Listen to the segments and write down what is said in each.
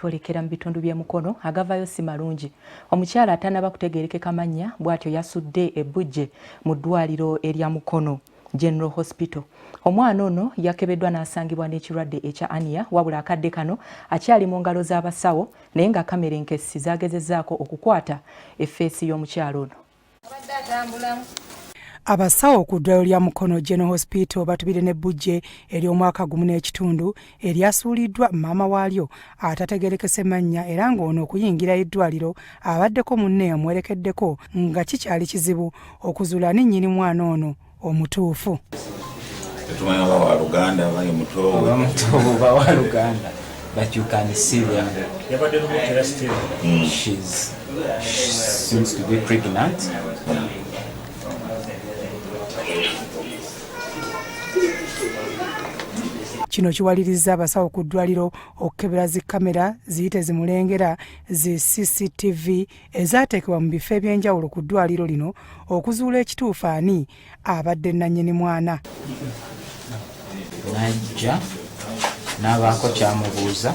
twolekera mu bitundu by'emukono agavayo si malungi. Omukyala atanaba kutegeerekeka mannya bw'atyo yasudde ebbujje mu ddwaliro erya Mukono General Hospital. Omwana ono yakebeddwa n'asangibwa n'ekirwadde ekya ania wabula akadde kano akyali mu ngalo z'abasawo naye nga kamera enkessi zaagezezzaako okukwata effeesi y'omukyala ono. Abasawo ku ddwaliro lya Mukono General Hospital batubire n'ebbujje ery'omwaka gumu n'ekitundu eryasuuliddwa maama waalyo atategeerekese mannya era ng'ono okuyingira eddwaliro abaddeko munne amwerekeddeko nga kikyali kizibu okuzuula ni nnyini mwana ono omutuufu. Tumanya wa Luganda bali mutobo wa Luganda, but you can see them. She seems to be pregnant. Kino kiwaliriza abasawo ku ddwaliro okukebera zi kamera ziyite zimulengera zi CCTV ezaateekebwa mu bifo eby'enjawulo ku ddwaliro lino okuzuula ekituufu ani abadde nannyini mwana. Najja n'abaako kyamubuuza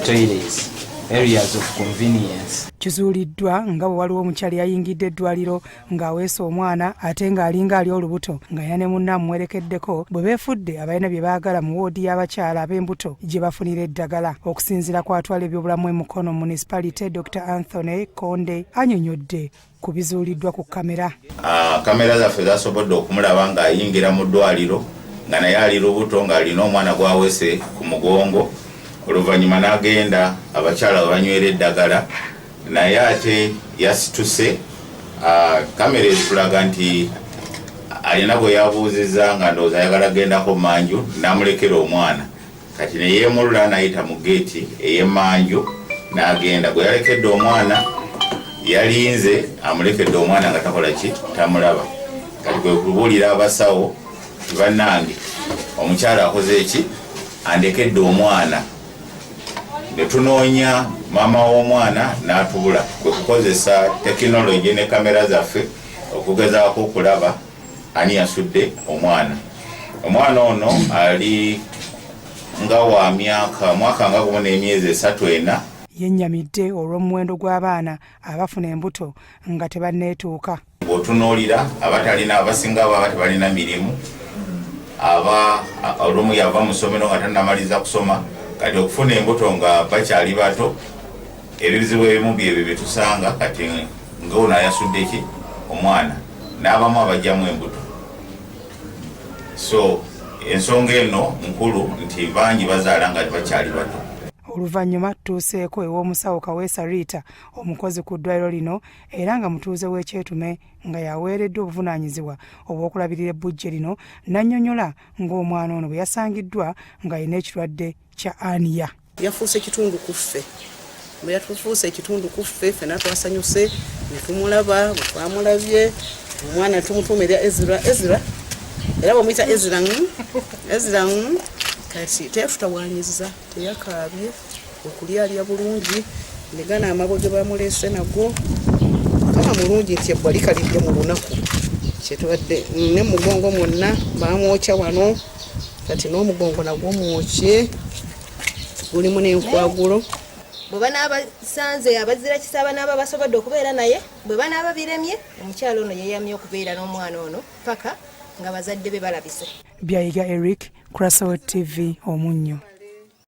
toilets, areas of convenience. Kizuuliddwa nga bwe waliwo omukyala yayingidde eddwaliro ng'aweesa omwana ate ng'alinga ali olubuto nga yana ne munne amuwerekeddeko bwe beefudde abalina bye baagala mu woodi y'abakyala ab'embuto gye bafunira eddagala. Okusinziira ku atwala ebyobulamu e Mukono Municipality, Dr. Anthony Konde annyonnyodde ku bizuuliddwa ku kamera. Kamera zaffe zasobodde okumulaba ng'ayingira mu ddwaliro nga naye ali lubuto ng'alina omwana gw'aweese ku mugongo. Oluvannyuma n'agenda abakyala banywera eddagala naye ate yasituse. Kamera ezitulaga nti alina bwe yabuuzizza nga ndowooza ayagala gendako manju n'amulekera omwana kati ne yeemulula n'ayita mu geeti ey'emmanju n'agenda. Gwe yalekedde omwana yalinze amulekedde omwana nga takola ki tamulaba. Kati kwe kubuulira abasawo bannange omukyala akoze eki andekedde omwana. Ne tunoonya maama w'omwana n'atubula kwe kukozesa tekinologi ne kamera zaffe okugezaako okulaba ani yasudde omwana. Omwana ono ali nga wa mwaka nga gumu n'emyezi 3-4. Yennyamidde olw'omuwendo gw'abaana abafuna embuto nga tebanneetuuka. Bw'otunuulira abatalina abasinga baba tebalina mirimu, olumu yava mu ssomero nga tannamaliza kusoma kati okufuna embuto nga bakyali bato ebizibu ebimu byebyo bye tusanga kati ng'ono yasudde ki omwana n'abamu abajjamu embuto. So ensonga eno nkulu nti bangi bazaala nga tebakyali bato. Oluvannyuma tutuuseeko ew'omusawo Kaweesa Rita omukozi ku ddwaliro lino era nga mutuuze w'ekyetume nga yaweereddwa obuvunaanyizibwa obw'okulabirira ebbujje lino n'annyonnyola ng'omwana ono bwe yasangiddwa ng'alina ekirwadde kya ania. Yafuuse ekitundu ku ffe. Bwe yatufuuse ekitundu ku ffe ffenna twasanyuse ne tumulaba bwe twamulabye omwana tumutuuma erya Ezra era bw'omuyita Ezra kati teyatutawaanyiza teyakaabye okulyalya bulungi negana amabo ge bamuleese nago kama mulungi nti ebbwa likalidde mu lunaku kyetubadde ne mugongo mwonna baamwokya wano kati n'omugongo nagwo mwokye gulimu n'enkwagulo. Bwe banaabasanze abazira kisaba n'aba basobodde okubeera naye bwe banaaba biremye omukyalo ono yeyamye okubeera n'omwana ono paka nga bazadde be balabise. Byayiga Eric, Krasawo TV, Omunnyo.